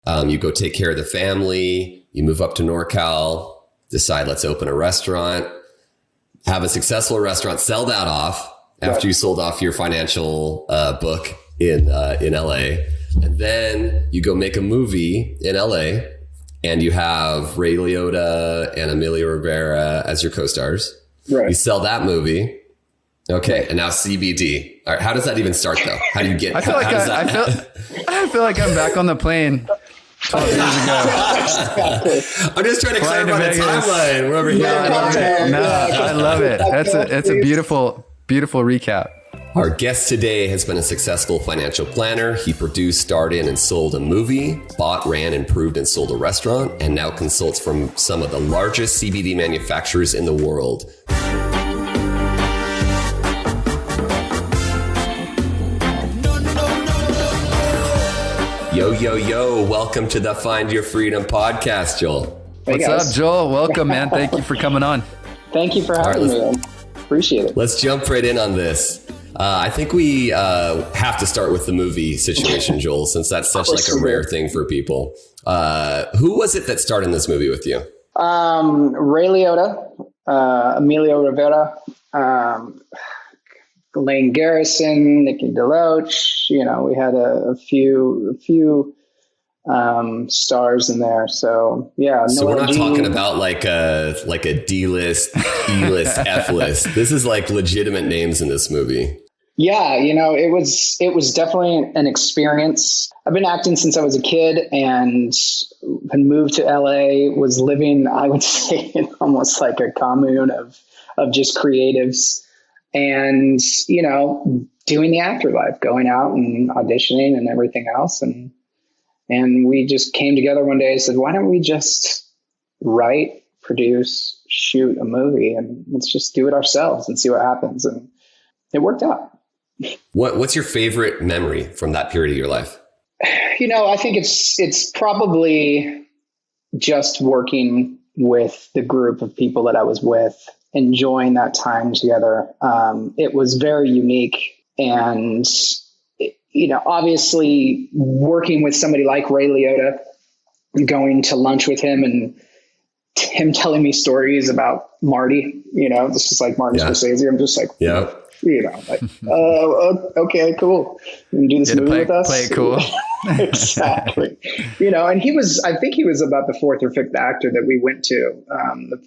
You go take care of the family. You move up to NorCal, decide let's open a restaurant, have a successful restaurant, sell that off after you sold off your financial book in LA. And then you go make a movie in LA and you have Ray Liotta and Emilio Rivera as your co-stars. Right. You sell that movie. Okay. Right. And now CBD. All right. How does that even start though? How do you get, I feel like I'm back on the plane 12 years ago. I'm just trying to clarify the timeline. We're over here. I love it. That's a beautiful recap. Our guest today has been a successful financial planner. He produced, starred in, and sold a movie, bought, ran, improved, and sold a restaurant, and now consults from some of the largest CBD manufacturers in the world. Yo, welcome to the Find Your Freedom podcast, Joel. What's up, Joel? Welcome, man. Thank you for coming on. Thank you for having me. Appreciate it. Let's jump right in on this. I think we have to start with the movie situation, Joel, since that's such like a rare thing for people. Who was it that starred in this movie with you? Ray Liotta, Emilio Rivera, Lane Garrison, Nikki DeLoach. You know, we had a few stars in there. So yeah. So we're not talking about like a D-list, E-list, F-list. This is like legitimate names in this movie. Yeah, you know, it was definitely an experience. I've been acting since I was a kid and had moved to LA, was living, I would say, in almost like a commune of just creatives and, you know, doing the actor life, going out and auditioning and everything else. And we just came together one day and said, why don't we just write, produce, shoot a movie and let's just do it ourselves and see what happens. And it worked out. What's your favorite memory from that period of your life? You know, I think it's probably just working with the group of people that I was with, enjoying that time together. It was very unique. And, you know, obviously working with somebody like Ray Liotta, going to lunch with him and him telling me stories about Marty, you know, this is like Martin Scorsese. I'm just like, yeah. You know, like, okay, cool. You can do this movie with us. Play it cool. Exactly. You know, and I think he was about the fourth or fifth actor that we went to. The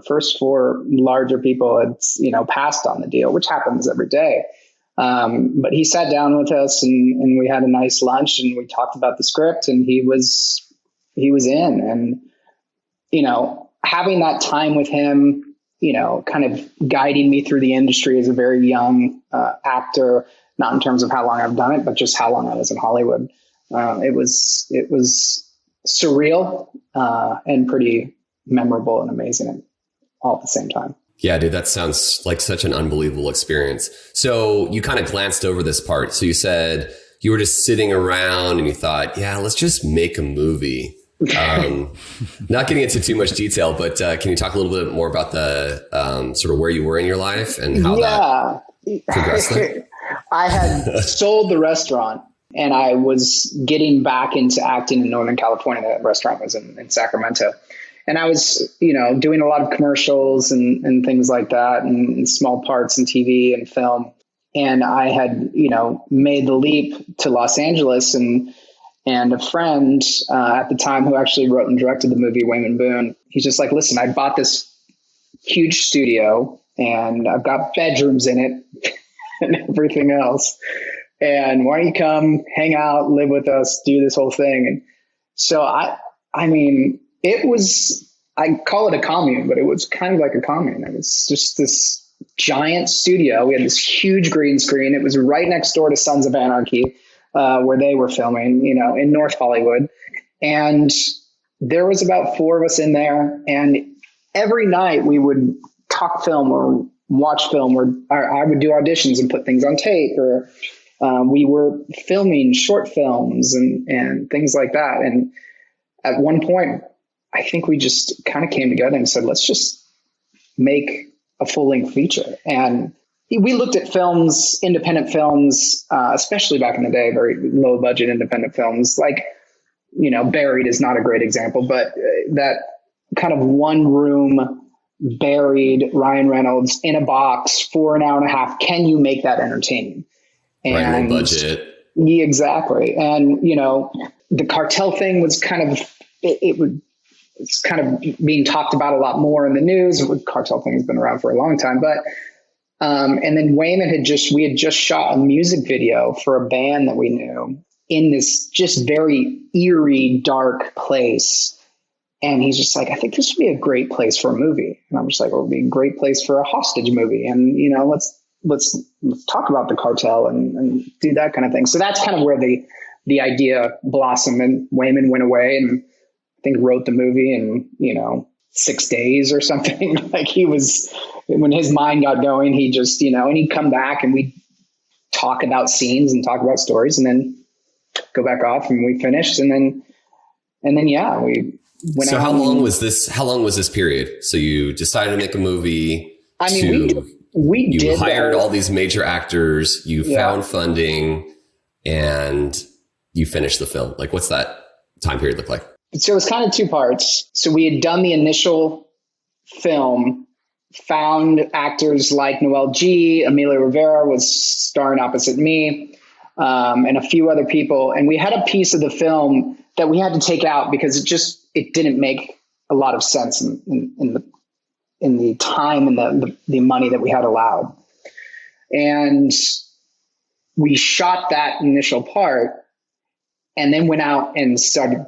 first four larger people had, you know, passed on the deal, which happens every day. But he sat down with us and we had a nice lunch and we talked about the script and he was in. And, you know, having that time with him, you know, kind of guiding me through the industry as a very young actor, not in terms of how long I've done it, but just how long I was in Hollywood. It was surreal and pretty memorable and amazing all at the same time. Yeah, dude, that sounds like such an unbelievable experience. So you kind of glanced over this part. So you said you were just sitting around and you thought, yeah, let's just make a movie. Not getting into too much detail, but can you talk a little bit more about the sort of where you were in your life and how that progressed? I had sold the restaurant and I was getting back into acting in Northern California. That restaurant was in Sacramento. And I was, you know, doing a lot of commercials and things like that and small parts in TV and film. And I had, you know, made the leap to Los Angeles and a friend at the time who actually wrote and directed the movie, Wayman Boone, he's just like, listen, I bought this huge studio and I've got bedrooms in it and everything else. And why don't you come hang out, live with us, do this whole thing? And so I mean, it was, I call it a commune, but it was kind of like a commune. It was just this giant studio. We had this huge green screen. It was right next door to Sons of Anarchy. Where they were filming, you know, in North Hollywood. And there was about four of us in there. And every night we would talk film or watch film, or I would do auditions and put things on tape, or we were filming short films and things like that. And at one point, I think we just kind of came together and said, let's just make a full-length feature. And we looked at films, independent films, especially back in the day, very low budget independent films like Buried is not a great example, but that kind of one room buried Ryan Reynolds in a box for an hour and a half. Can you make that entertaining? And low budget. Yeah, exactly. And, the cartel thing was kind of, it's kind of being talked about a lot more in the news. The cartel thing has been around for a long time, but, and then Wayman we had just shot a music video for a band that we knew in this just very eerie, dark place. And he's just like, I think this would be a great place for a movie. And I'm just like, well, it would be a great place for a hostage movie. And, let's talk about the cartel and do that kind of thing. So that's kind of where the idea blossomed, and Wayman went away and I think wrote the movie in, 6 days or something. Like when his mind got going, he just, and he'd come back and we'd talk about scenes and talk about stories and then go back off and we finished. And then, yeah, we went out. So how long was this period? So you decided to make a movie. I mean, you hired all these major actors, you found funding, and you finished the film. Like, what's that time period look like? So it was kind of two parts. So we had done the initial film, found actors like Noel G, Amelia Rivera was starring opposite me, and a few other people. And we had a piece of the film that we had to take out because it didn't make a lot of sense in the time and the money that we had allowed. And we shot that initial part and then went out and started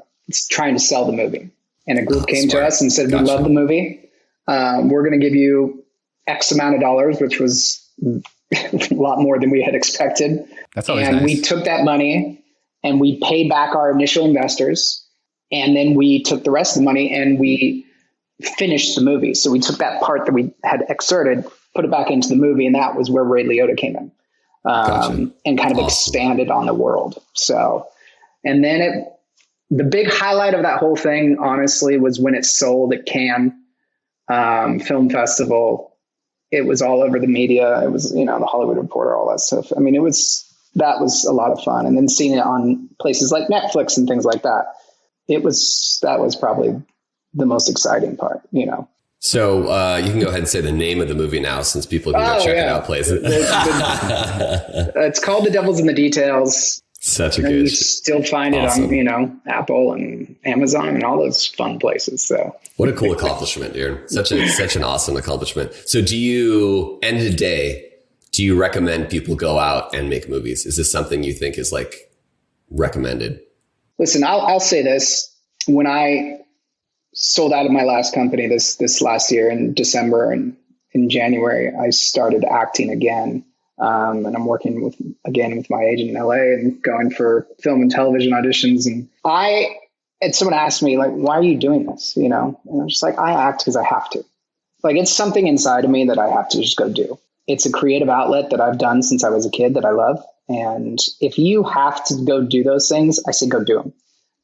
trying to sell the movie. And a group came to us and said, "We love the movie. We're going to give you X amount of dollars," which was a lot more than we had expected. That's always and nice. We took that money and we paid back our initial investors. And then we took the rest of the money and we finished the movie. So we took that part that we had excerpted, put it back into the movie. And that was where Ray Liotta came in, and kind of expanded on the world. So, and then the big highlight of that whole thing, honestly, was when it sold at Cannes Film Festival. It was all over the media. It was, the Hollywood Reporter, all that stuff. I mean, that was a lot of fun. And then seeing it on places like Netflix and things like that, that was probably the most exciting part, So you can go ahead and say the name of the movie now, since people can go check it out places. It's called The Devil's in the Details. Such a and good. you still find it on, Apple and Amazon and all those fun places. So what a cool accomplishment, dude. Such an awesome accomplishment. So end of the day, do you recommend people go out and make movies? Is this something you think is like recommended? Listen, I'll say this. When I sold out of my last company this last year in December, and in January, I started acting again. And I'm working with my agent in LA and going for film and television auditions. And someone asked me, like, why are you doing this? And I'm just like, I act because I have to. Like, it's something inside of me that I have to just go do. It's a creative outlet that I've done since I was a kid that I love. And if you have to go do those things, I say go do them.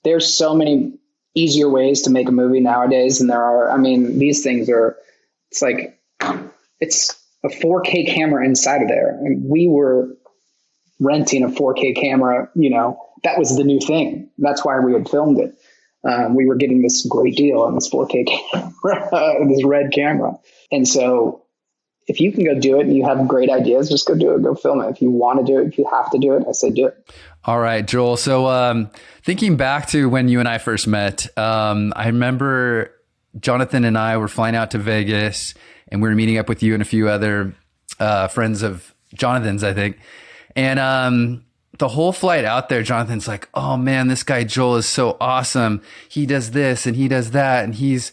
There's so many easier ways to make a movie nowadays than there are. I mean, these things it's a 4K camera inside of there. And we were renting a 4K camera, that was the new thing. That's why we had filmed it. We were getting this great deal on this 4K camera, this red camera. And so if you can go do it and you have great ideas, just go do it, go film it. If you want to do it, if you have to do it, I say do it. All right, Joel. So thinking back to when you and I first met, I remember Jonathan and I were flying out to Vegas and we were meeting up with you and a few other friends of Jonathan's, I think. And the whole flight out there, Jonathan's like, "Oh man, this guy Joel is so awesome. He does this and he does that. And he's,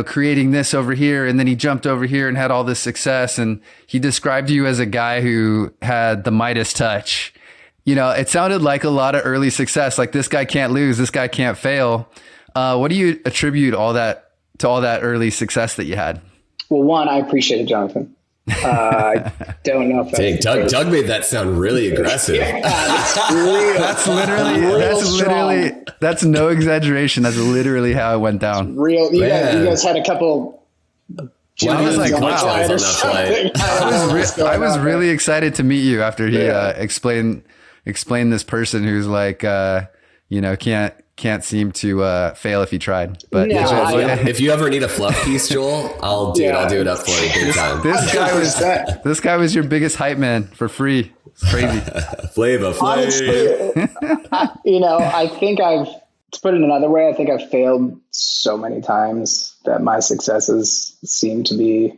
creating this over here. And then he jumped over here and had all this success." And he described you as a guy who had the Midas touch. It sounded like a lot of early success. Like, this guy can't lose. This guy can't fail. What do you attribute all that early success that you had? Well, one, I appreciate it, Jonathan. I don't know if that's Doug made that sound really aggressive. That's no exaggeration. That's literally how it went down. Real. You guys had a couple. I was like, wow. I was really excited to meet you after he explained this person who's like, can't seem to fail if he tried. But No, if you ever need a fluff piece, Joel, I'll do it up for you big time. This guy was your biggest hype man for free. It's crazy. Flavor. Honestly, I think to put it another way, I think I've failed so many times that my successes seem to be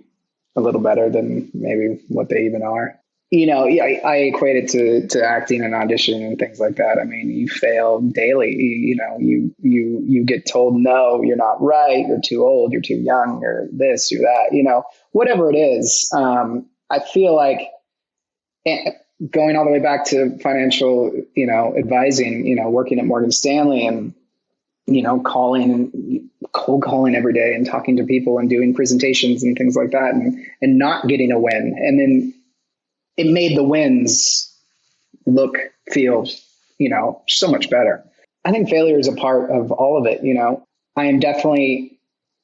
a little better than maybe what they even are. I equate it to acting and auditioning and things like that. I mean, you fail daily. You get told, no, you're not right. You're too old. You're too young. You're this, you're that, whatever it is. I feel like going all the way back to financial, advising, working at Morgan Stanley and, cold calling every day and talking to people and doing presentations and things like that and not getting a win. And then it made the wins feel, so much better. I think failure is a part of all of it.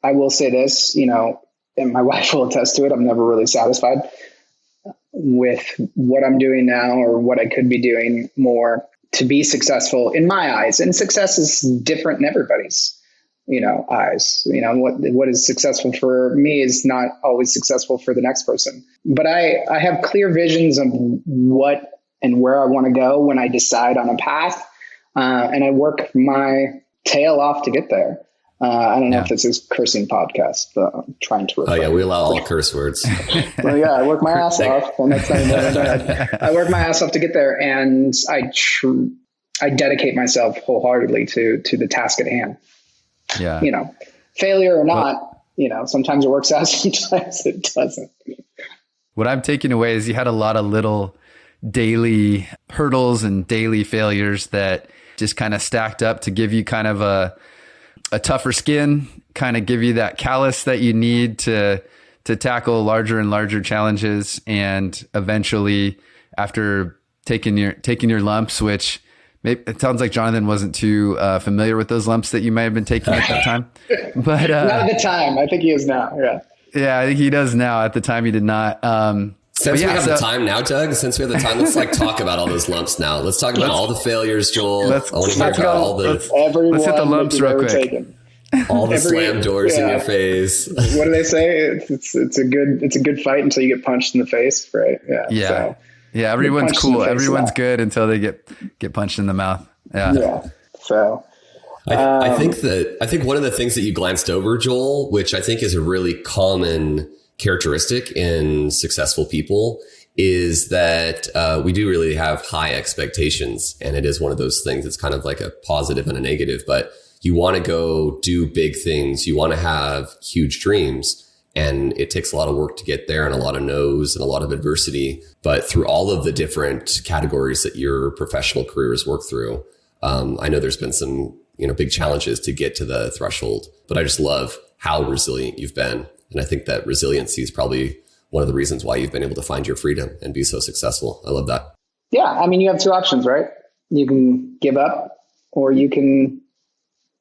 I will say this, and my wife will attest to it. I'm never really satisfied with what I'm doing now or what I could be doing more to be successful in my eyes. And success is different in everybody's, eyes. What is successful for me is not always successful for the next person. But I have clear visions of what and where I want to go when I decide on a path. And I work my tail off to get there. I don't know if this is a cursing podcast, but I'm trying to. Oh yeah, we allow all curse words. Well, yeah, I work my ass off, and that's not even bad. I work my ass off to get there, and I dedicate myself wholeheartedly to the task at hand. Yeah, failure or not, sometimes it works out, sometimes it doesn't. What I'm taking away is you had a lot of little daily hurdles and daily failures that just kind of stacked up to give you kind of a tougher skin, kind of give you that callus that you need to tackle larger and larger challenges. And eventually, after taking your lumps, which it sounds like Jonathan wasn't too familiar with those lumps that you might have been taking at that time, but not at the time. I think he is now. Yeah, I think he does now. At the time, he did not. Since we have the time now, Doug, let's talk about all those lumps now. Let's talk about all the failures, Joel. Let's hit the lumps real quick. All the slam doors in your face. What do they say? It's a good fight until you get punched in the face, right? Yeah. So, everyone's cool. Everyone's good until they get punched in the mouth. Yeah. So I think one of the things that you glanced over, Joel, which I think is a really common characteristic in successful people, is that we do really have high expectations. And it is one of those things. It's kind of like a positive and a negative, but you want to go do big things. You want to have huge dreams. And it takes a lot of work to get there and a lot of no's and a lot of adversity. But through all of the different categories that your professional career has worked through, I know there's been some, big challenges to get to the threshold, but I just love how resilient you've been. And I think that resiliency is probably one of the reasons why you've been able to find your freedom and be so successful. I love that. Yeah. I mean, you have two options, right? You can give up or you can,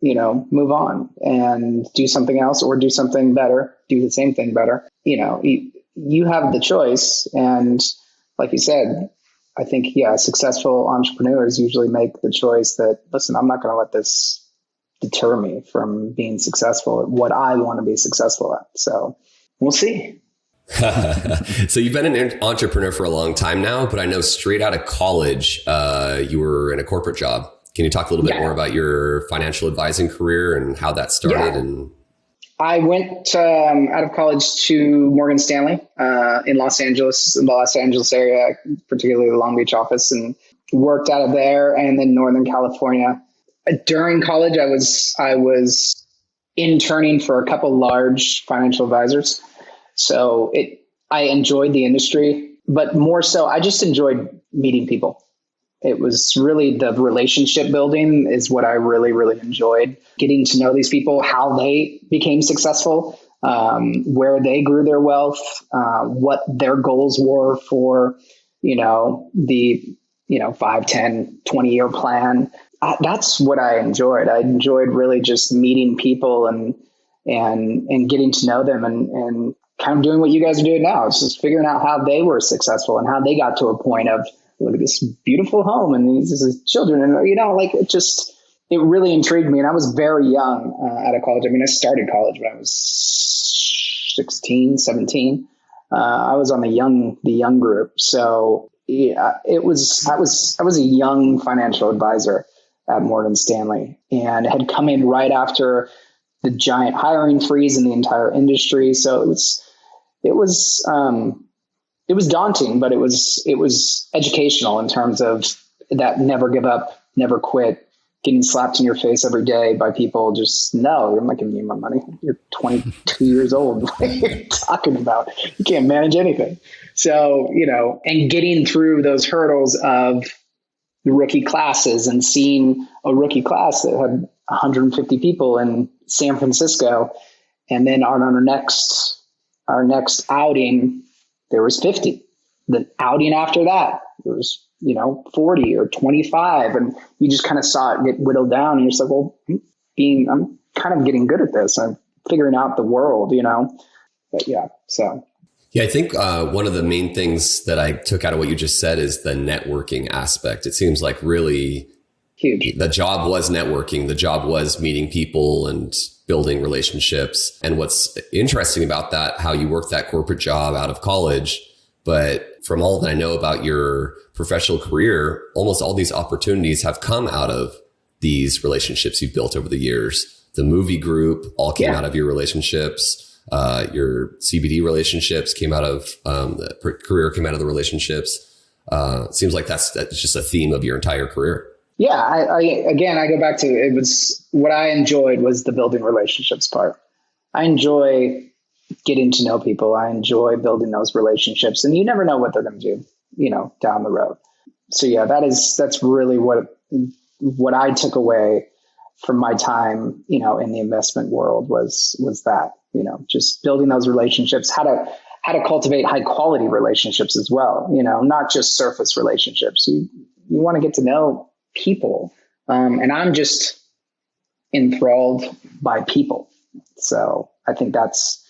move on and do something else or do something better, do the same thing better. You have the choice. And like you said, I think, successful entrepreneurs usually make the choice that, listen, I'm not going to let this deter me from being successful at what I want to be successful at. So we'll see. So you've been an entrepreneur for a long time now, but I know straight out of college, you were in a corporate job. Can you talk a little bit more about your financial advising career and how that started? Yeah. And I went out of college to Morgan Stanley in the Los Angeles area, particularly the Long Beach office, and worked out of there and then Northern California. During college, I was interning for a couple large financial advisors. So I enjoyed the industry, but more so, I just enjoyed meeting people. It was really the relationship building is what I really, really enjoyed. Getting to know these people, how they became successful, where they grew their wealth, what their goals were for, the, 5, 10, 20-year plan. That's what I enjoyed. I enjoyed really just meeting people and getting to know them and kind of doing what you guys are doing now. It's just figuring out how they were successful and how they got to a point of, look at this beautiful home and these children. And, it really intrigued me. And I was very young out of college. I mean, I started college when I was 16, 17. I was on the young group. So yeah, I was a young financial advisor at Morgan Stanley and had come in right after the giant hiring freeze in the entire industry. So it was daunting, but it was educational in terms of that never give up, never quit, getting slapped in your face every day by people. Just, no, I'm not giving you my money. You're 22 years old. What are you talking about? You can't manage anything. So, and getting through those hurdles of the rookie classes and seeing a rookie class that had 150 people in San Francisco. And then on our next outing, there was 50. The outing after that, there was, 40 or 25. And you just kind of saw it get whittled down. And you're just like, well, I'm kind of getting good at this. I'm figuring out the world, but yeah. So. Yeah, I think one of the main things that I took out of what you just said is the networking aspect. It seems like really huge. The job was networking. The job was meeting people and building relationships. And what's interesting about that, how you worked that corporate job out of college, but from all that I know about your professional career, almost all these opportunities have come out of these relationships you've built over the years. The movie group all came out of your relationships. Your CBD relationships came out of the career came out of the relationships. It seems like that's just a theme of your entire career. Yeah, I go back to, it was what I enjoyed was the building relationships part. I enjoy getting to know people. I enjoy building those relationships, and you never know what they're going to do, down the road. So yeah, that's really what I took away from my time, in the investment world was that, just building those relationships, how to cultivate high quality relationships as well, not just surface relationships. You want to get to know people. And I'm just enthralled by people. So I think that's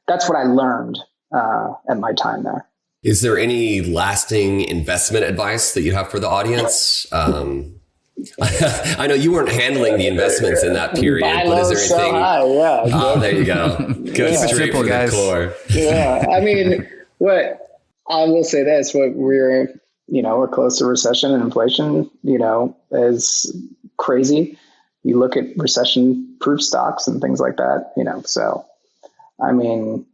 what I learned at my time there. Is there any lasting investment advice that you have for the audience? I know you weren't handling the investments in that period, but is there anything? So high, yeah. Oh, there you go. Go straight for the core. Yeah. I mean, what I will say this, we're close to recession and inflation, is crazy. You look at recession proof stocks and things like that, so, I mean,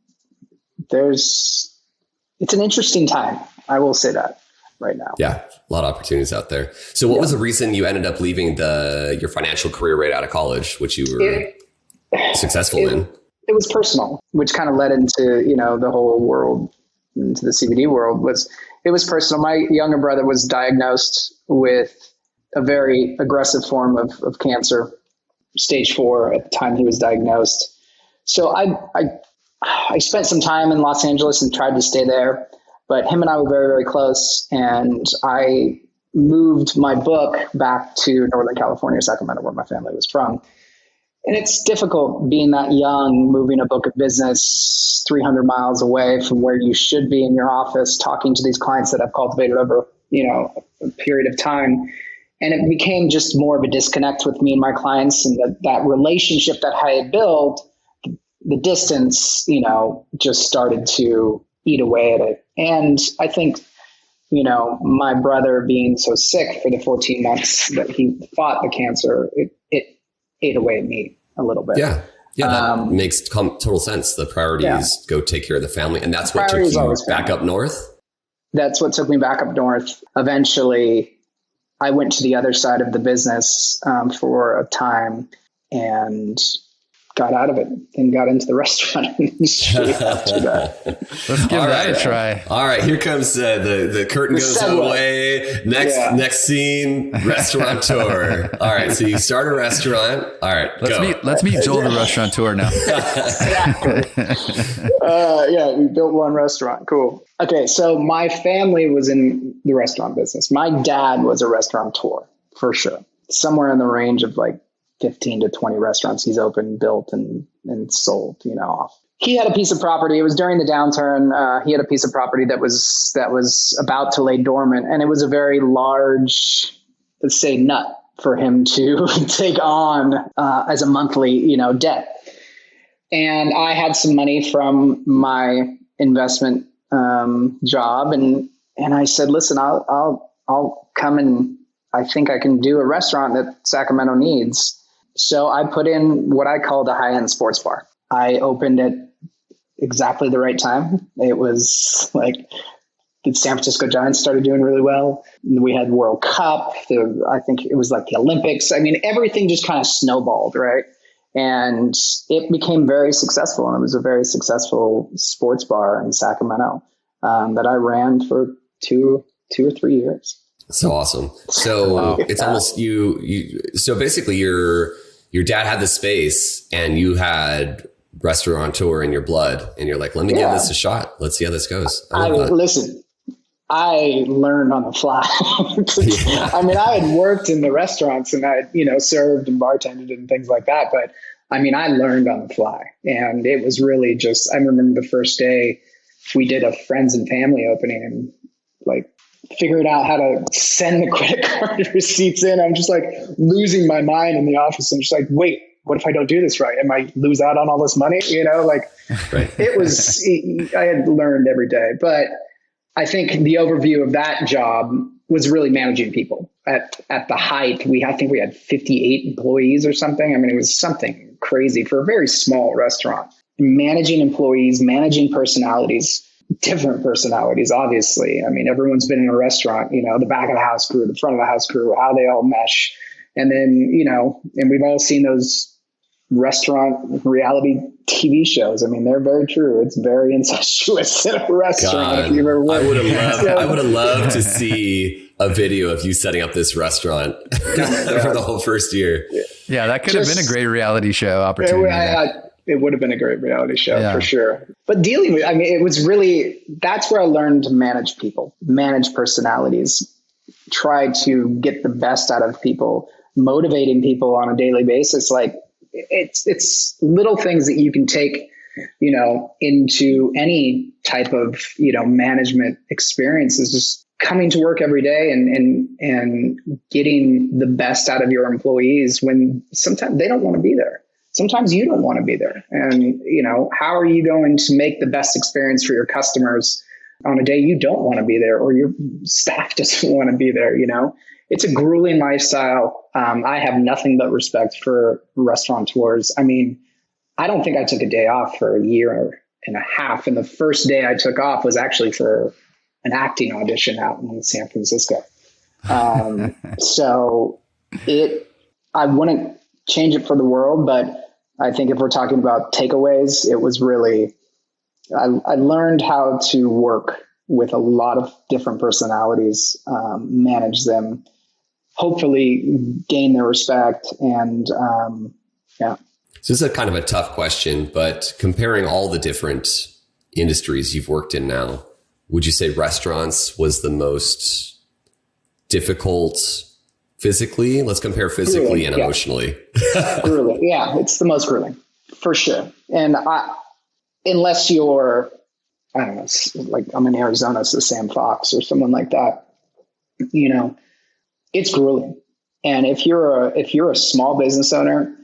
it's an interesting time. I will say that right now. Yeah. A lot of opportunities out there. So what was the reason you ended up leaving your financial career right out of college, which you were successful in? It was personal, which kind of led into, the whole world, into the CBD world. It was personal. My younger brother was diagnosed with a very aggressive form of cancer, stage 4 at the time he was diagnosed. So I spent some time in Los Angeles and tried to stay there, but him and I were very, very close. And I moved my book back to Northern California, Sacramento, where my family was from. And it's difficult being that young, moving a book of business 300 miles away from where you should be in your office, talking to these clients that I've cultivated over, a period of time. And it became just more of a disconnect with me and my clients, and that relationship that I had built, the distance, just started to eat away at it. And I think, my brother being so sick for the 14 months that he fought the cancer, it ate away at me a little bit. Yeah. Yeah. That makes total sense. The priorities go take care of the family. And that's what took you back up north. That's what took me back up north. Eventually I went to the other side of the business for a time and got out of it and got into the restaurant industry after that. Let's give that a try. All right. Here comes the curtain goes away. Next scene, restaurateur. All right. So you start a restaurant. All right. Let's meet Joel, the restaurateur now. We built one restaurant. Cool. Okay. So my family was in the restaurant business. My dad was a restaurateur for sure. Somewhere in the range of like 15 to 20 restaurants he's opened, built, and sold, off. He had a piece of property. It was during the downturn. He had a piece of property that was about to lay dormant, and it was a very large, let's say, nut for him to take on as a monthly, debt. And I had some money from my investment job, and I said, listen, I'll come, and I think I can do a restaurant that Sacramento needs. So I put in what I called a high-end sports bar. I opened at exactly the right time. It was like the San Francisco Giants started doing really well. We had World Cup. I think it was like the Olympics. I mean, everything just kind of snowballed, right? And it became very successful. And it was a very successful sports bar in Sacramento that I ran for two or 3 years. So awesome. So wow. It's almost you. So basically your dad had the space and you had Restauranteur in your blood, and you're like, let me give this a shot. Let's see how this goes. Listen, I learned on the fly. I mean, I had worked in the restaurants and I, served and bartended and things like that. But I mean, I learned on the fly, and it was really just, I remember the first day we did a friends and family opening and like figured out how to send the credit card receipts in. I'm just like losing my mind in the office. I'm just like, wait, what if I don't do this right? I might lose out on all this money, Right. It was, I had learned every day, but I think the overview of that job was really managing people at the height. I think we had 58 employees or something. I mean, it was something crazy for a very small restaurant. Managing employees, managing personalities, different personalities, obviously. I mean, everyone's been in a restaurant, the back of the house crew, the front of the house crew, how they all mesh. And then, and we've all seen those restaurant reality TV shows. I mean, they're very true. It's very incestuous in a restaurant. God, if you've ever worked. I would have loved to see a video of you setting up this restaurant for the whole first year. Yeah, that could have been a great reality show opportunity. It would have been a great reality show for sure. But dealing with, it was really, that's where I learned to manage people, manage personalities, try to get the best out of people, motivating people on a daily basis. Like it's little things that you can take, into any type of, management experience, is just coming to work every day and getting the best out of your employees when sometimes they don't want to be there. Sometimes you don't want to be there. And, how are you going to make the best experience for your customers on a day you don't want to be there, or your staff doesn't want to be there? It's a grueling lifestyle. I have nothing but respect for restaurateurs. I mean, I don't think I took a day off for a year and a half. And the first day I took off was actually for an acting audition out in San Francisco. So I wouldn't change it for the world, but I think if we're talking about takeaways, it was really, I learned how to work with a lot of different personalities, manage them, hopefully gain their respect. And So this is a kind of a tough question, but comparing all the different industries you've worked in now, would you say restaurants was the most difficult physically? Let's compare physically and emotionally. Grueling. Yeah, it's the most grueling for sure. And unless you're, I don't know, like I'm in Arizona, so Sam Fox or someone like that, it's grueling. And if you're a small business owner,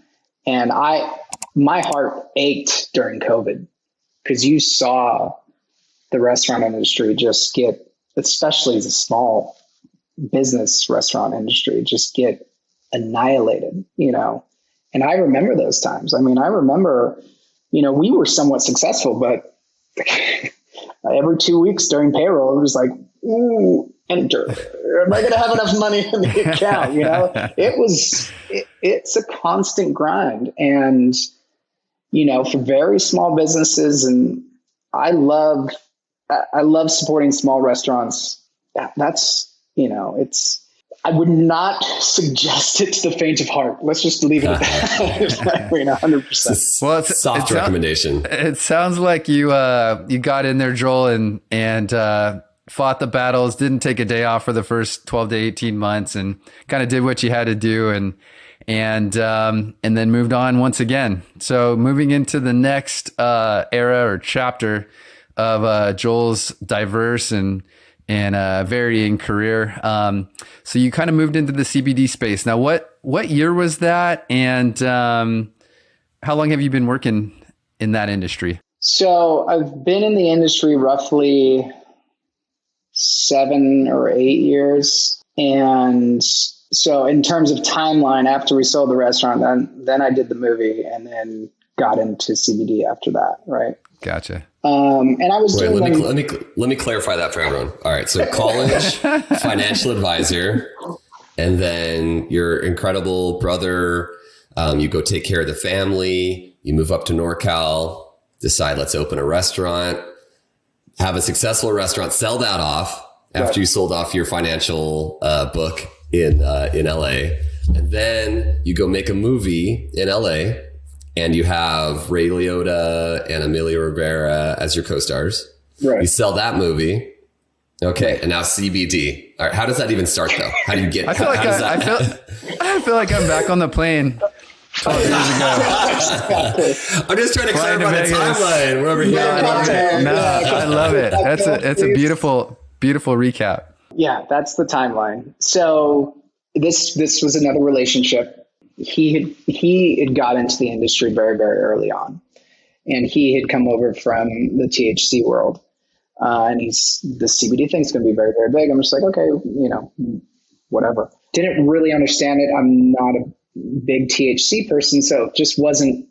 and my heart ached during COVID because you saw the restaurant industry just get, especially the small business restaurant industry, just get annihilated, and I remember those times. I mean, I remember, we were somewhat successful, but every 2 weeks during payroll, it was like, ooh, enter. Am I going to have enough money in the account? It's a constant grind. And, for very small businesses, and I love supporting small restaurants. That's, I would not suggest it to the faint of heart. Let's just leave it at that. 100%. Well, it's soft recommendation. It sounds like you got in there, Joel, and fought the battles, didn't take a day off for the first 12 to 18 months, and kind of did what you had to do, and then moved on once again. So moving into the next era or chapter of Joel's diverse and and a varying career. So you kind of moved into the CBD space. Now, what year was that? And how long have you been working in that industry? So I've been in the industry roughly 7 or 8 years. And so in terms of timeline, after we sold the restaurant, then I did the movie and then got into CBD after that. Right. Gotcha. And I was doing let me clarify that for everyone. All right. So college, financial advisor, and then your incredible brother, you go take care of the family, you move up to NorCal, decide let's open a restaurant, have a successful restaurant, sell that off after you sold off your financial book in LA. And then you go make a movie in LA and you have Ray Liotta and Emilio Rivera as your co-stars. Right. You sell that movie. Okay. And now CBD. All right. How does that even start though? How do you get, I feel like I'm back on the plane 12 years ago. I'm just trying to clarify the timeline. We're over here. I love it. That's a beautiful recap. Yeah, that's the timeline. So this was another relationship. He had got into the industry very, very early on, and he had come over from the THC world. And the CBD thing's going to be very, very big. I'm just like, okay, whatever. Didn't really understand it. I'm not a big THC person, so it just wasn't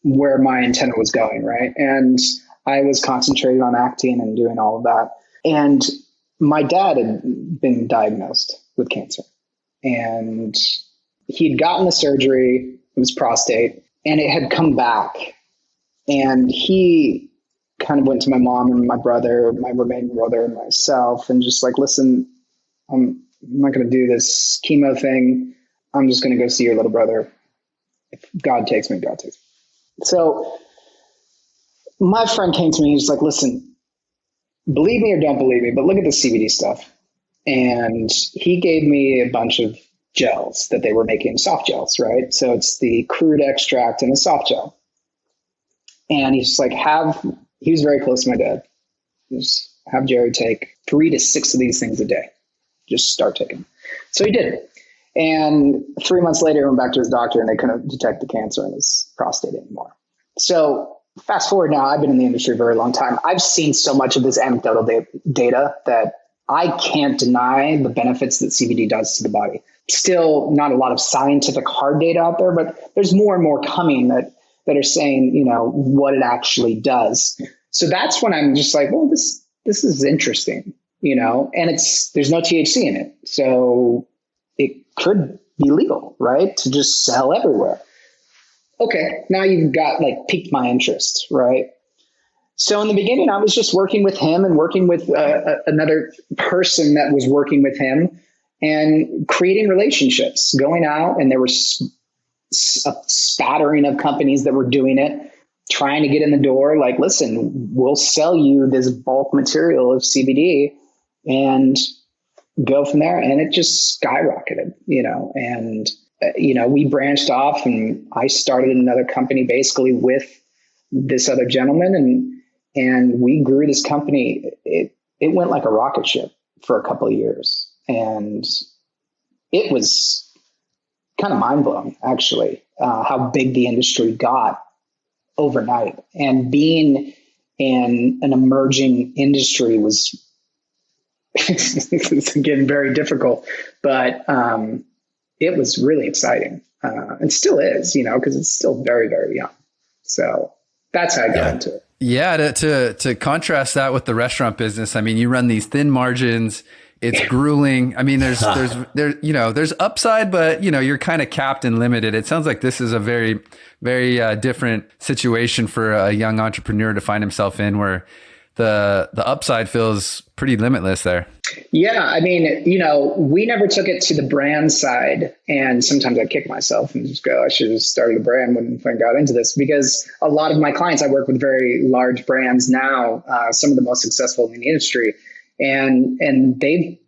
where my antenna was going, right? And I was concentrated on acting and doing all of that. And my dad had been diagnosed with cancer, and he'd gotten the surgery. It was prostate, and it had come back. And he kind of went to my mom and my brother, my remaining brother, and myself, and just like, listen, I'm not going to do this chemo thing. I'm just going to go see your little brother. If God takes me, God takes me. So my friend came to me. He's like, listen, believe me or don't believe me, but look at the CBD stuff. And he gave me a bunch of gels that they were making, soft gels, right? So it's the crude extract and the soft gel. And he's just like, he was very close to my dad. Just have Jerry take 3 to 6 of these things a day. Just start taking. So he did it. And 3 months later, he went back to his doctor and they couldn't detect the cancer in his prostate anymore. So fast forward now, I've been in the industry a very long time. I've seen so much of this anecdotal data that I can't deny the benefits that CBD does to the body. Still not a lot of scientific hard data out there, but there's more and more coming that are saying, what it actually does. So that's when I'm just like, well, this is interesting. And there's no THC in it. So it could be legal, right? To just sell everywhere. Okay. Now you've got piqued my interest, right? So in the beginning, I was just working with him and working with another person that was working with him and creating relationships, going out, and there was a spattering of companies that were doing it, trying to get in the door. Like, listen, we'll sell you this bulk material of CBD and go from there. And it just skyrocketed, and, we branched off and I started another company basically with this other gentleman and we grew this company. It went like a rocket ship for a couple of years, and it was kind of mind blowing actually, how big the industry got overnight. And being in an emerging industry was again very difficult, but it was really exciting, and still is, because it's still very, very young. So that's how I got into it. Yeah, to contrast that with the restaurant business, I mean, you run these thin margins. It's grueling. I mean, there's upside, but you're kind of capped and limited. It sounds like this is a very, very different situation for a young entrepreneur to find himself in, where the upside feels pretty limitless there. Yeah. I mean, we never took it to the brand side, and sometimes I kick myself and just go, I should have started a brand when I got into this, because a lot of my clients, I work with very large brands now, some of the most successful in the industry. And they've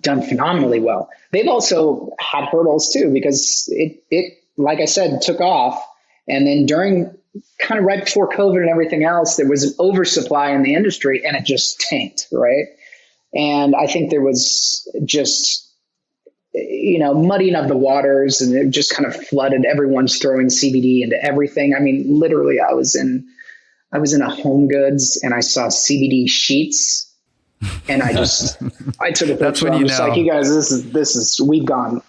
done phenomenally well. They've also had hurdles too, because it like I said, took off. And then during kind of right before COVID and everything else, there was an oversupply in the industry and it just tanked, right? And I think there was just, muddying of the waters, and it just kind of flooded. Everyone's throwing CBD into everything. I mean, literally, I was in a Home Goods and I saw CBD sheets, and I took a picture. I'm just like, you guys, this is we've gone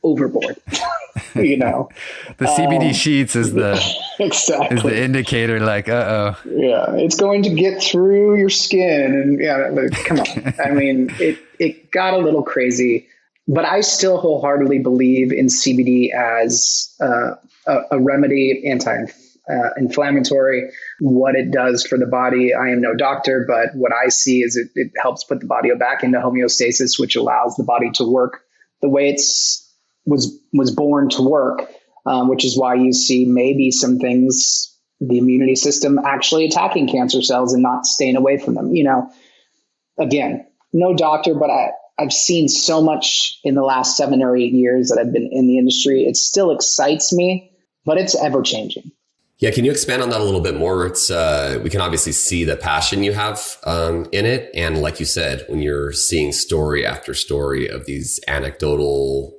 overboard. The CBD sheets is the exactly is the indicator. Like, yeah, it's going to get through your skin, and come on. I mean, it got a little crazy, but I still wholeheartedly believe in CBD as a remedy, anti-inflammatory. What it does for the body, I am no doctor, but what I see is it helps put the body back into homeostasis, which allows the body to work the way was born to work, which is why you see maybe some things, the immunity system actually attacking cancer cells and not staying away from them. Again, no doctor, but I've seen so much in the last 7 or 8 years that I've been in the industry. It still excites me, but it's ever changing. Yeah. Can you expand on that a little bit more? It's, we can obviously see the passion you have, in it. And like you said, when you're seeing story after story of these anecdotal,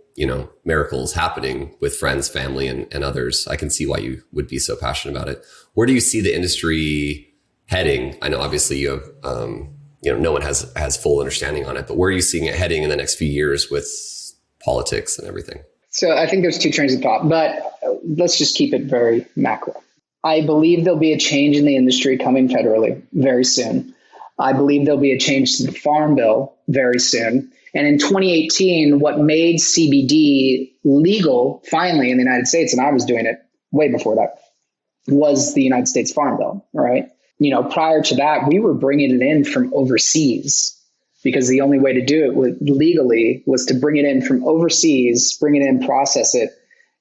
miracles happening with friends, family, and others, I can see why you would be so passionate about it. Where do you see the industry heading? I know obviously you have, no one has full understanding on it, but where are you seeing it heading in the next few years with politics and everything? So I think there's two trains of thought, but let's just keep it very macro. I believe there'll be a change in the industry coming federally very soon. I believe there'll be a change to the Farm Bill very soon. And in 2018, what made CBD legal finally in the United States, and I was doing it way before that, was the United States Farm Bill, right? Prior to that, we were bringing it in from overseas because the only way to do it legally was to bring it in from overseas, bring it in, process it,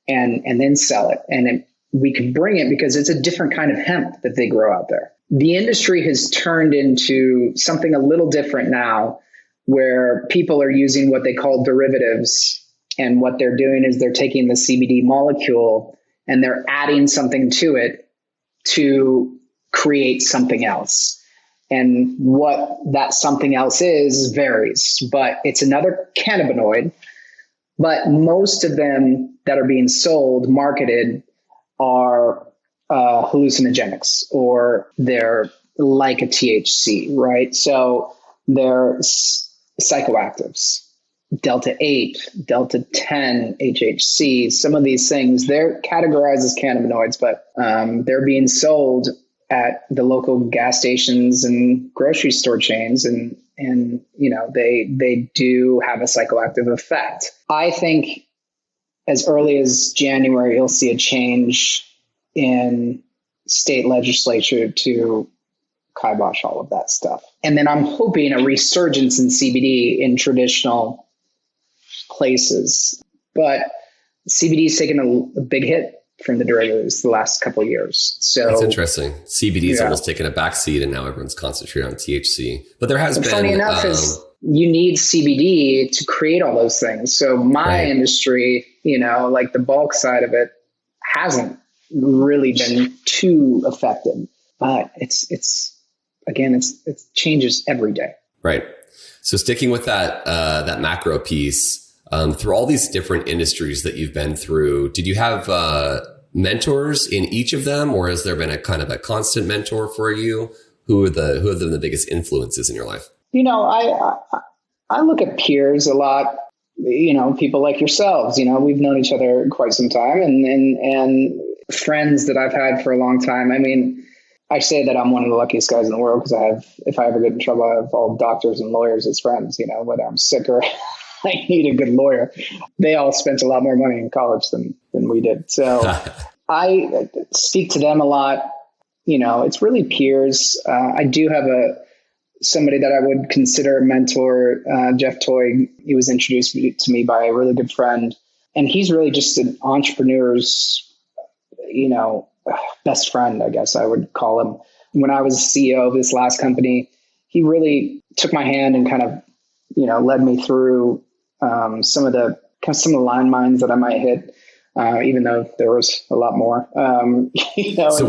and then sell it. And we could bring it because it's a different kind of hemp that they grow out there. The industry has turned into something a little different now, where people are using what they call derivatives. And what they're doing is they're taking the CBD molecule and they're adding something to it to create something else. And what that something else is varies, but it's another cannabinoid. But most of them that are being sold, marketed, are hallucinogenics, or they're like a THC, right? So they're psychoactives, Delta 8, Delta 10, HHC, some of these things, they're categorized as cannabinoids, but they're being sold at the local gas stations and grocery store chains. And they do have a psychoactive effect. I think as early as January, you'll see a change in state legislature to kibosh all of that stuff. And then I'm hoping a resurgence in CBD in traditional places. But CBD's taken a big hit from the derivatives the last couple of years. So that's interesting. CBD's almost taken a backseat, and now everyone's concentrated on THC. But there has been, funny enough, is you need CBD to create all those things. So my industry, like the bulk side of it, hasn't really been too affected. But it changes every day. Right. So sticking with that macro piece, through all these different industries that you've been through, did you have mentors in each of them, or has there been a kind of a constant mentor for you? Who have been the biggest influences in your life? I look at peers a lot. People like yourselves. We've known each other quite some time, and friends that I've had for a long time. I mean, I say that I'm one of the luckiest guys in the world because if I ever get in trouble, I have all doctors and lawyers as friends. Whether I'm sick or I need a good lawyer. They all spent a lot more money in college than we did. So I speak to them a lot. It's really peers. I do have somebody that I would consider a mentor, Jeff Toy. He was introduced to me by a really good friend, and he's really just an entrepreneur's, best friend, I guess I would call him. When I was CEO of this last company, he really took my hand and kind of, led me through some of the landmines that I might hit. even though there was a lot more. So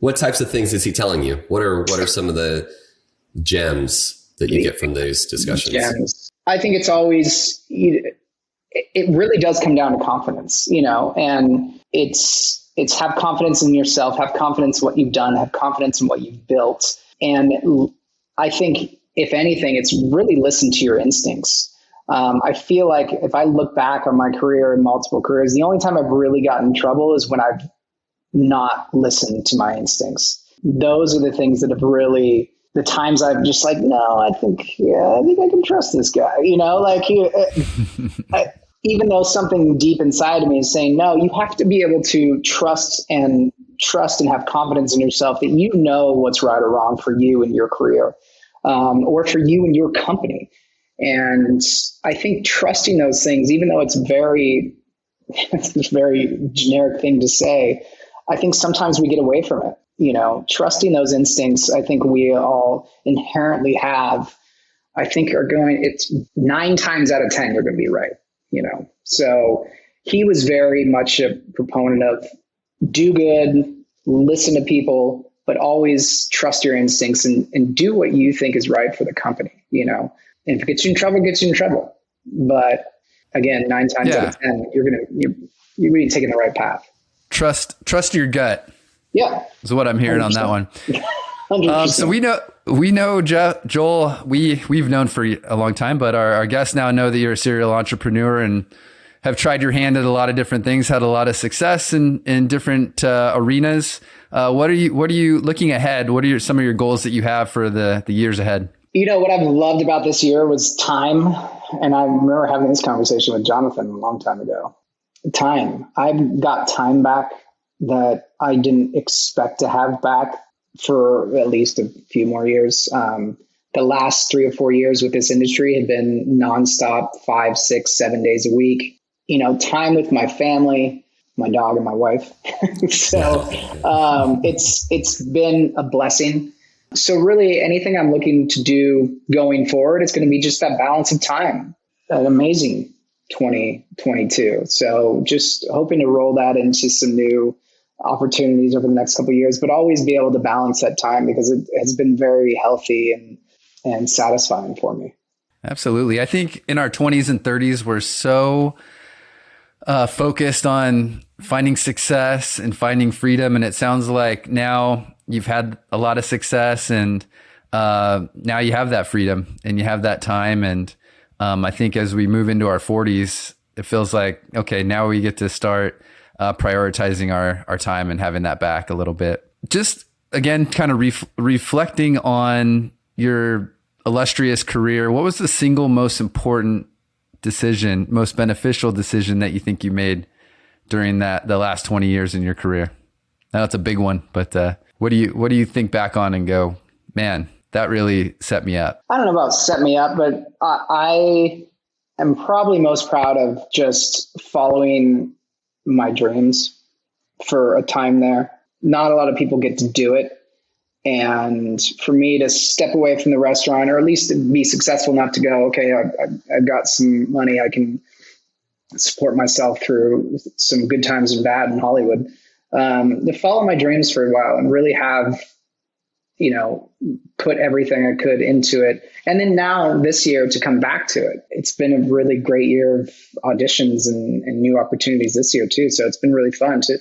what types of things is he telling you? What are some of the gems that you get from those discussions? Gems. I think it's always, it really does come down to confidence, and it's have confidence in yourself, have confidence in what you've done, have confidence in what you've built. And I think if anything, it's really listen to your instincts. I feel like if I look back on my career and multiple careers, the only time I've really gotten in trouble is when I've not listened to my instincts. Those are the things that have really, the times I've just like, no, I think I can trust this guy, even though something deep inside of me is saying, no, you have to be able to trust and have confidence in yourself that you know what's right or wrong for you and your career, or for you and your company. And I think trusting those things, even though it's a very generic thing to say, I think sometimes we get away from it. Trusting those instincts, I think we all inherently have, I think it's 9 times out of 10, you're going to be right. So he was very much a proponent of do good, listen to people, but always trust your instincts and do what you think is right for the company, And if it gets you in trouble, it gets you in trouble. But again, 9 times out of 10, you're really taking the right path. Trust your gut. Yeah. Is what I'm hearing 100%. On that one. So we know Joel, we've known for a long time, but our guests now know that you're a serial entrepreneur and have tried your hand at a lot of different things, had a lot of success in different arenas. What are you looking ahead? What are some of your goals that you have for the years ahead? What I've loved about this year was time. And I remember having this conversation with Jonathan a long time ago. Time. I've got time back that I didn't expect to have back for at least a few more years. The last 3 or 4 years with this industry had been nonstop, 5, 6, 7 days a week. Time with my family, my dog and my wife. So it's been a blessing. So really anything I'm looking to do going forward, it's going to be just that balance of time, an amazing 2022. So just hoping to roll that into some new opportunities over the next couple of years, but always be able to balance that time because it has been very healthy and satisfying for me. Absolutely. I think in our 20s and 30s, we're so focused on finding success and finding freedom. And it sounds like now you've had a lot of success and now you have that freedom and you have that time. And I think as we move into our 40s, it feels like, okay, now we get to start prioritizing our time and having that back a little bit. Just again, kind of reflecting on your illustrious career, what was the single most important decision, most beneficial decision that you think you made during the last 20 years in your career? Now it's a big one, but what do you think back on and go, man, that really set me up? I don't know about set me up, but I am probably most proud of just following my dreams for a time there. Not a lot of people get to do it. And for me to step away from the restaurant, or at least to be successful enough to go, okay, I've got some money, I can support myself through some good times and bad in Hollywood, to follow my dreams for a while and really have, put everything I could into it. And then now this year to come back to it. It's been a really great year of auditions and new opportunities this year too. So it's been really fun to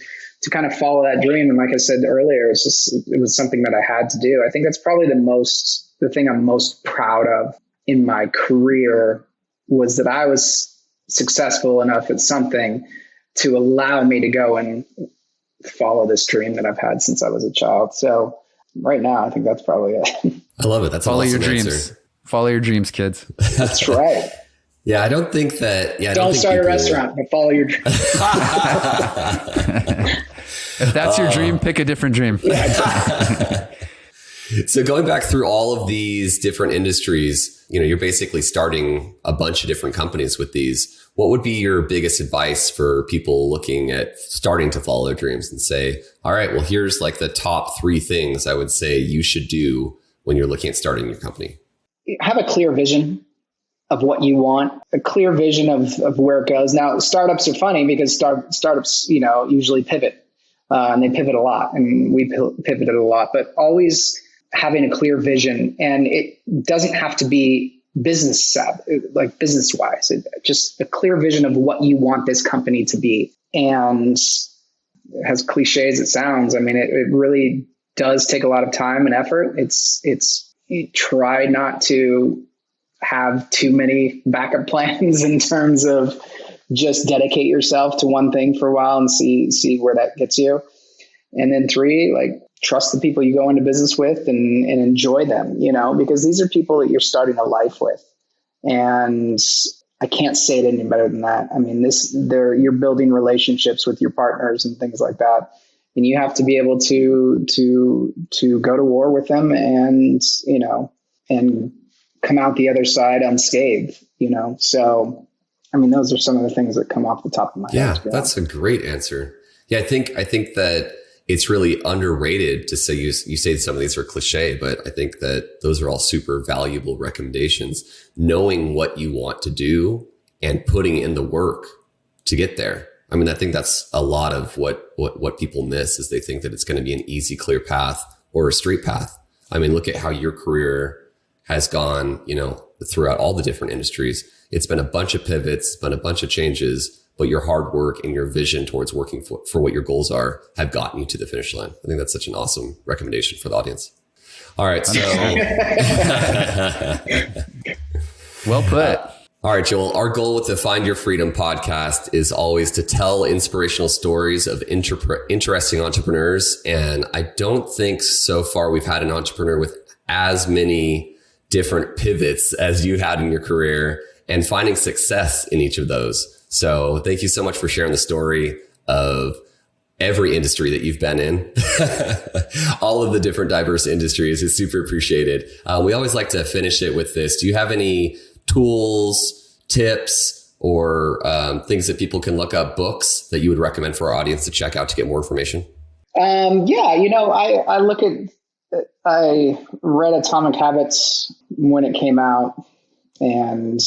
kind of follow that dream. And like I said earlier, it was something that I had to do. I think that's probably the thing I'm most proud of in my career was that I was successful enough at something to allow me to go and follow this dream that I've had since I was a child. So right now, I think that's probably it. I love it. That's follow awesome your dreams. Answer. Follow your dreams, kids. That's right. Yeah, I don't think that. Yeah, don't start a restaurant, but follow your dreams. If that's your dream, pick a different dream. So going back through all of these different industries, you're basically starting a bunch of different companies with these. What would be your biggest advice for people looking at starting to follow their dreams and say, all right, well, here's like the top 3 things I would say you should do when you're looking at starting your company? Have a clear vision. of what you want, a clear vision of where it goes. Now, startups are funny because startups, usually pivot, and they pivot a lot, and we pivoted a lot, but always having a clear vision. And it doesn't have to be business wise, just a clear vision of what you want this company to be. And as cliche as it sounds, I mean, it really does take a lot of time and effort. You try not to have too many backup plans in terms of just dedicate yourself to one thing for a while and see where that gets you. And then 3, trust the people you go into business with and enjoy them, because these are people that you're starting a life with. And I can't say it any better than that. I mean, you're building relationships with your partners and things like that. And you have to be able to go to war with them and come out the other side unscathed, So, I mean, those are some of the things that come off the top of my head. Yeah, that's a great answer. Yeah, I think that it's really underrated to say you say some of these are cliche, but I think that those are all super valuable recommendations. Knowing what you want to do and putting in the work to get there. I mean, I think that's a lot of what people miss is they think that it's going to be an easy, clear path or a straight path. I mean, look at how your career has gone, throughout all the different industries. It's been a bunch of pivots, been a bunch of changes, but your hard work and your vision towards working for what your goals are have gotten you to the finish line. I think that's such an awesome recommendation for the audience. All right. So well put. All right, Joel, our goal with the Find Your Freedom podcast is always to tell inspirational stories of interesting entrepreneurs. And I don't think so far we've had an entrepreneur with as many different pivots as you had in your career and finding success in each of those. So thank you so much for sharing the story of every industry that you've been in. All of the different diverse industries is super appreciated. We always like to finish it with this. Do you have any tools, tips, or things that people can look up, books that you would recommend for our audience to check out to get more information? I read Atomic Habits when it came out, and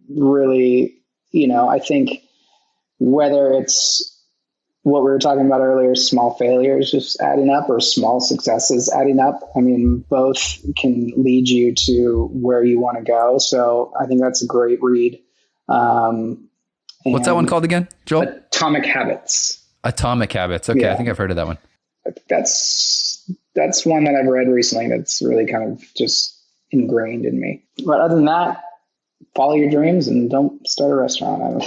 really, I think whether it's what we were talking about earlier, small failures just adding up or small successes adding up, I mean, both can lead you to where you want to go. So I think that's a great read. What's that one called again, Joel? Atomic Habits. Atomic Habits. Okay, yeah. I think I've heard of that one. That's one that I've read recently that's really kind of just ingrained in me. But other than that, follow your dreams and don't start a restaurant.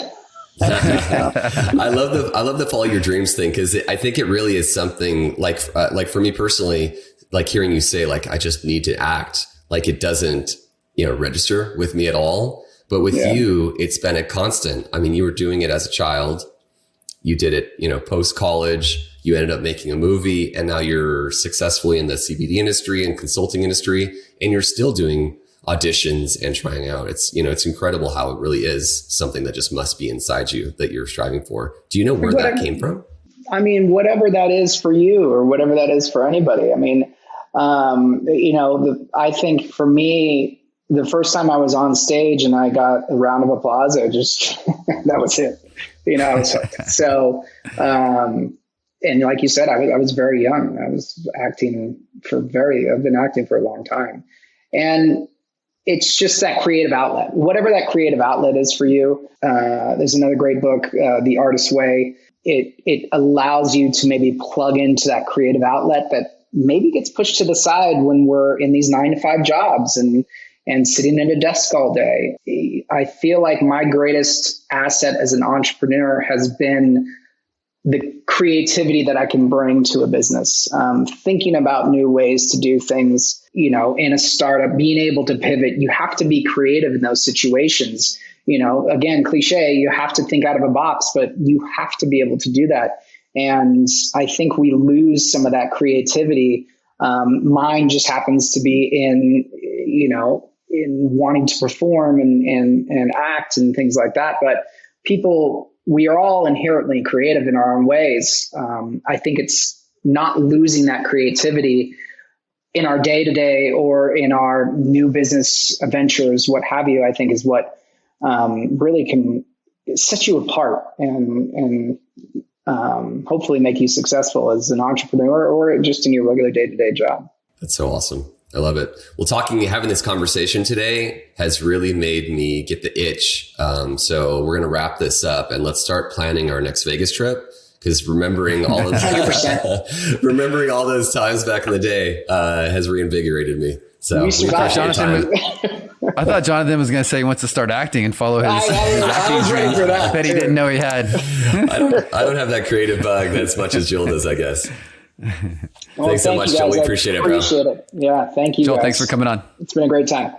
I love the follow your dreams thing, because I think it really is something like for me personally, like hearing you say, I just need to act, it doesn't, register with me at all. But with you, it's been a constant. I mean, you were doing it as a child. You did it, post college. You ended up making a movie, and now you're successfully in the CBD industry and consulting industry, and you're still doing auditions and trying out. It's, it's incredible how it really is something that just must be inside you that you're striving for. Do you know where that came from? I mean, whatever that is for you or whatever that is for anybody. I mean, I think for me, the first time I was on stage and I got a round of applause, I just, that was it. I was hooked. So, and like you said, I was very young. I was I've been acting for a long time. And it's just that creative outlet, whatever that creative outlet is for you. There's another great book, The Artist's Way. It allows you to maybe plug into that creative outlet that maybe gets pushed to the side when we're in these 9-to-5 jobs and sitting at a desk all day. I feel like my greatest asset as an entrepreneur has been the creativity that I can bring to a business, thinking about new ways to do things, in a startup, being able to pivot. You have to be creative in those situations. Again, cliche, you have to think out of a box, but you have to be able to do that. And I think we lose some of that creativity. Mine just happens to be in wanting to perform and act and things like that. But we are all inherently creative in our own ways. I think it's not losing that creativity in our day to day or in our new business ventures, what have you, I think is what really can set you apart and hopefully make you successful as an entrepreneur or just in your regular day to day job. That's so awesome. I love it. Well, having this conversation today has really made me get the itch. So we're going to wrap this up and let's start planning our next Vegas trip. Because remembering all of remembering all those times back in the day has reinvigorated me. So we survived. I thought Jonathan was going to say he wants to start acting and follow his acting dream. I bet he didn't know he had. I don't have that creative bug as much as Joel does, I guess. Thanks so much, Joel. We appreciate it, bro. Appreciate it. Yeah, thank you, Joel, guys. thanks for coming on. It's been a great time.